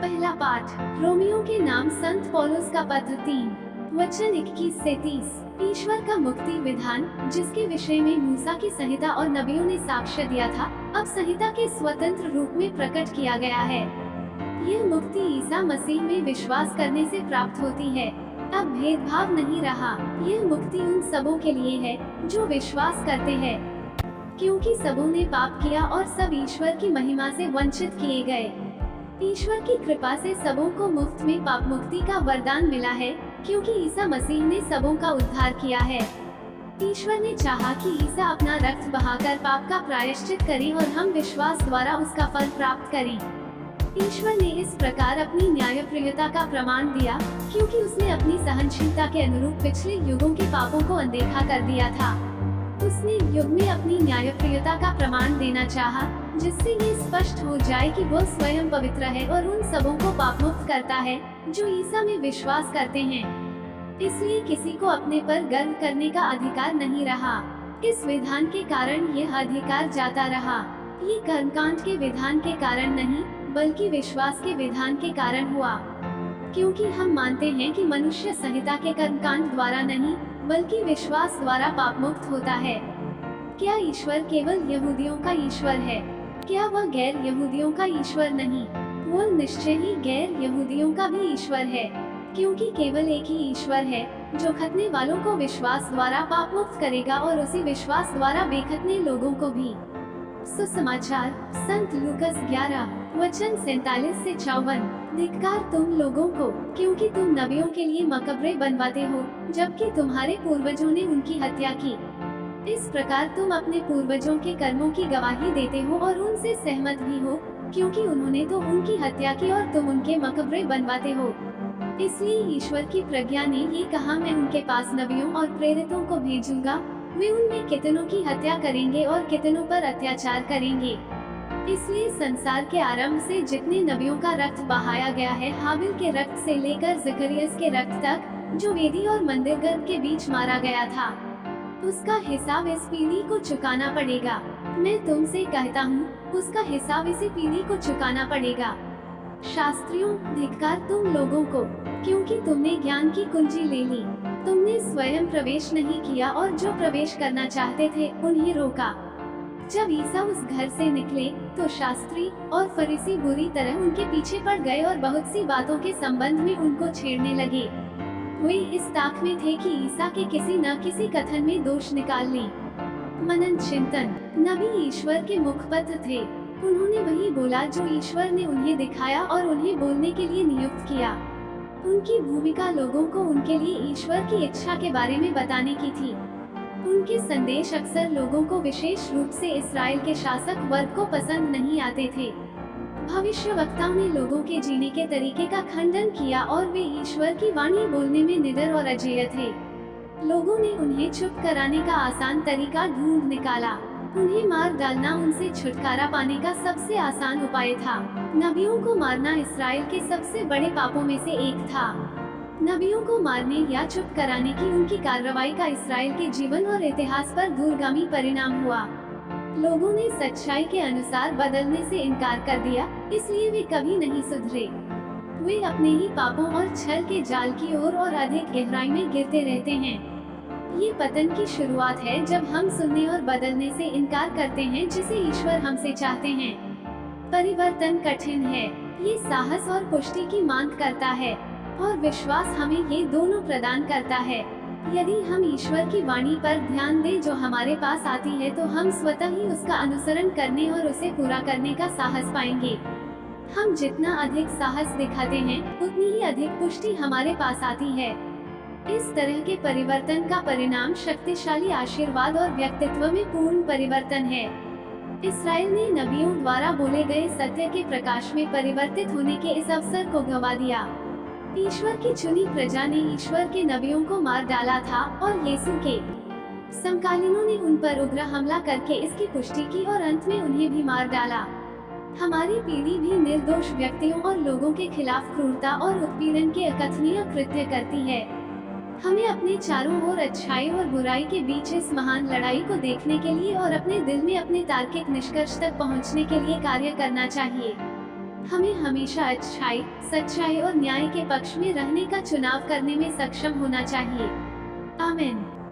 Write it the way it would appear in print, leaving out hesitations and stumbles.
पहला पाठ रोमियो के नाम संत पौलुस का पत्र 3 वचन 21 से 30। ईश्वर का मुक्ति विधान जिसके विषय में मूसा की संहिता और नबियों ने साक्ष्य दिया था, अब संहिता के स्वतंत्र रूप में प्रकट किया गया है। यह मुक्ति ईसा मसीह में विश्वास करने से प्राप्त होती है। अब भेदभाव नहीं रहा। यह मुक्ति उन सबों के लिए है जो विश्वास करते हैं, क्योंकि सबों ने पाप किया और सब ईश्वर की महिमा से वंचित किए गए। ईश्वर की कृपा से सबों को मुफ्त में पाप मुक्ति का वरदान मिला है, क्योंकि ईसा मसीह ने सबों का उद्धार किया है। ईश्वर ने चाहा कि ईसा अपना रक्त बहाकर पाप का प्रायश्चित करे और हम विश्वास द्वारा उसका फल प्राप्त करें। ईश्वर ने इस प्रकार अपनी न्यायप्रियता का प्रमाण दिया, क्योंकि उसने अपनी सहनशीलता के अनुरूप पिछले युगों के पापों को अनदेखा कर दिया था। उसने युग में अपनी न्यायप्रियता का प्रमाण देना चाहा, जिससे ये स्पष्ट हो जाए कि वो स्वयं पवित्र है और उन सबों को पाप मुक्त करता है जो ईसा में विश्वास करते हैं। इसलिए किसी को अपने पर गर्व करने का अधिकार नहीं रहा। इस विधान के कारण यह अधिकार जाता रहा। ये कर्मकांड के विधान के कारण नहीं, बल्कि विश्वास के विधान के कारण हुआ, क्योंकि हम मानते हैं कि मनुष्य संहिता के कर्मकांड द्वारा नहीं, बल्कि विश्वास द्वारा पाप मुक्त होता है। क्या ईश्वर केवल यहूदियों का ईश्वर है? क्या वह गैर यहूदियों का ईश्वर नहीं? वो निश्चय ही गैर यहूदियों का भी ईश्वर है, क्योंकि केवल एक ही ईश्वर है जो खतने वालों को विश्वास द्वारा पाप मुक्त करेगा और उसी विश्वास द्वारा बेखतने लोगों को भी। सुसमाचार संत लूकस 11 वचन 47 से 54। धिक्कार तुम लोगों को, क्योंकि तुम नबियों के लिए मकबरे बनवाते हो, जबकि तुम्हारे पूर्वजों ने उनकी हत्या की। इस प्रकार तुम अपने पूर्वजों के कर्मों की गवाही देते हो और उनसे सहमत भी हो, क्योंकि उन्होंने तो उनकी हत्या की और तुम उनके मकबरे बनवाते हो। इसलिए ईश्वर की प्रज्ञा ने ये कहा, मैं उनके पास नबियों और प्रेरितों को भेजूंगा, वे उनमें कितनों की हत्या करेंगे और कितनों पर अत्याचार करेंगे। इसलिए संसार के आरंभ से जितने नबियों का रक्त बहाया गया है, हाबिल के रक्त से लेकर जकरियस के रक्त तक, जो वेदी और मंदिर गर्भ के बीच मारा गया था, उसका हिसाब इस पीढ़ी को चुकाना पड़ेगा। मैं तुमसे कहता हूँ, उसका हिसाब इसी पीढ़ी को चुकाना पड़ेगा। शास्त्रियों, धिक्कार तुम लोगों को, क्योंकि तुमने ज्ञान की कुंजी ले ली। तुमने स्वयं प्रवेश नहीं किया और जो प्रवेश करना चाहते थे उन्हें रोका। जब ईसा उस घर से निकले तो शास्त्री और फरीसी बुरी तरह उनके पीछे पड़ गए और बहुत सी बातों के संबंध में उनको छेड़ने लगे। वे इस ताक में थे कि ईसा के किसी न किसी कथन में दोष निकाल लें। मनन चिंतन। नबी ईश्वर के मुखपत्र थे। उन्होंने वही बोला जो ईश्वर ने उन्हें दिखाया और उन्हें बोलने के लिए नियुक्त किया। उनकी भूमिका लोगों को उनके लिए ईश्वर की इच्छा के बारे में बताने की थी। उनके संदेश अक्सर लोगों को, विशेष रूप से इस्राएल के शासक वर्ग को पसंद नहीं आते थे। भविष्यवक्ताओं ने लोगों के जीने के तरीके का खंडन किया और वे ईश्वर की वाणी बोलने में निडर और अजेय थे। लोगों ने उन्हें चुप कराने का आसान तरीका ढूंढ निकाला। उन्हें मार डालना उनसे छुटकारा पाने का सबसे आसान उपाय था। नबियों को मारना इस्राएल के सबसे बड़े पापों में से एक था। नबियों को मारने या चुप कराने की उनकी कार्रवाई का इस्राएल के जीवन और इतिहास पर दूरगामी परिणाम हुआ। लोगों ने सच्चाई के अनुसार बदलने से इनकार कर दिया, इसलिए वे कभी नहीं सुधरे। वे अपने ही पापों और छल के जाल की ओर और अधिक गहराई में गिरते रहते हैं। ये पतन की शुरुआत है जब हम सुनने और बदलने से इनकार करते हैं जिसे ईश्वर हमसे चाहते हैं। परिवर्तन कठिन है। ये साहस और पुष्टि की मांग करता है, और विश्वास हमें ये दोनों प्रदान करता है। यदि हम ईश्वर की वाणी पर ध्यान दें जो हमारे पास आती है, तो हम स्वतः ही उसका अनुसरण करने और उसे पूरा करने का साहस पाएंगे। हम जितना अधिक साहस दिखाते हैं, उतनी ही अधिक पुष्टि हमारे पास आती है। इस तरह के परिवर्तन का परिणाम शक्तिशाली आशीर्वाद और व्यक्तित्व में पूर्ण परिवर्तन है। इस्राएल ने नबियों द्वारा बोले गए सत्य के प्रकाश में परिवर्तित होने के इस अवसर को गंवा दिया। ईश्वर की चुनी प्रजा ने ईश्वर के नबियों को मार डाला था और यीशु के समकालीनों ने उन पर उग्र हमला करके इसकी पुष्टि की और अंत में उन्हें भी मार डाला। हमारी पीढ़ी भी निर्दोष व्यक्तियों और लोगों के खिलाफ क्रूरता और उत्पीड़न के अकथनीय कृत्य करती है। हमें अपने चारों ओर अच्छाई और बुराई के बीच इस महान लड़ाई को देखने के लिए और अपने दिल में अपने तार्किक निष्कर्ष तक पहुंचने के लिए कार्य करना चाहिए। हमें हमेशा अच्छाई, सच्चाई और न्याय के पक्ष में रहने का चुनाव करने में सक्षम होना चाहिए। आमीन।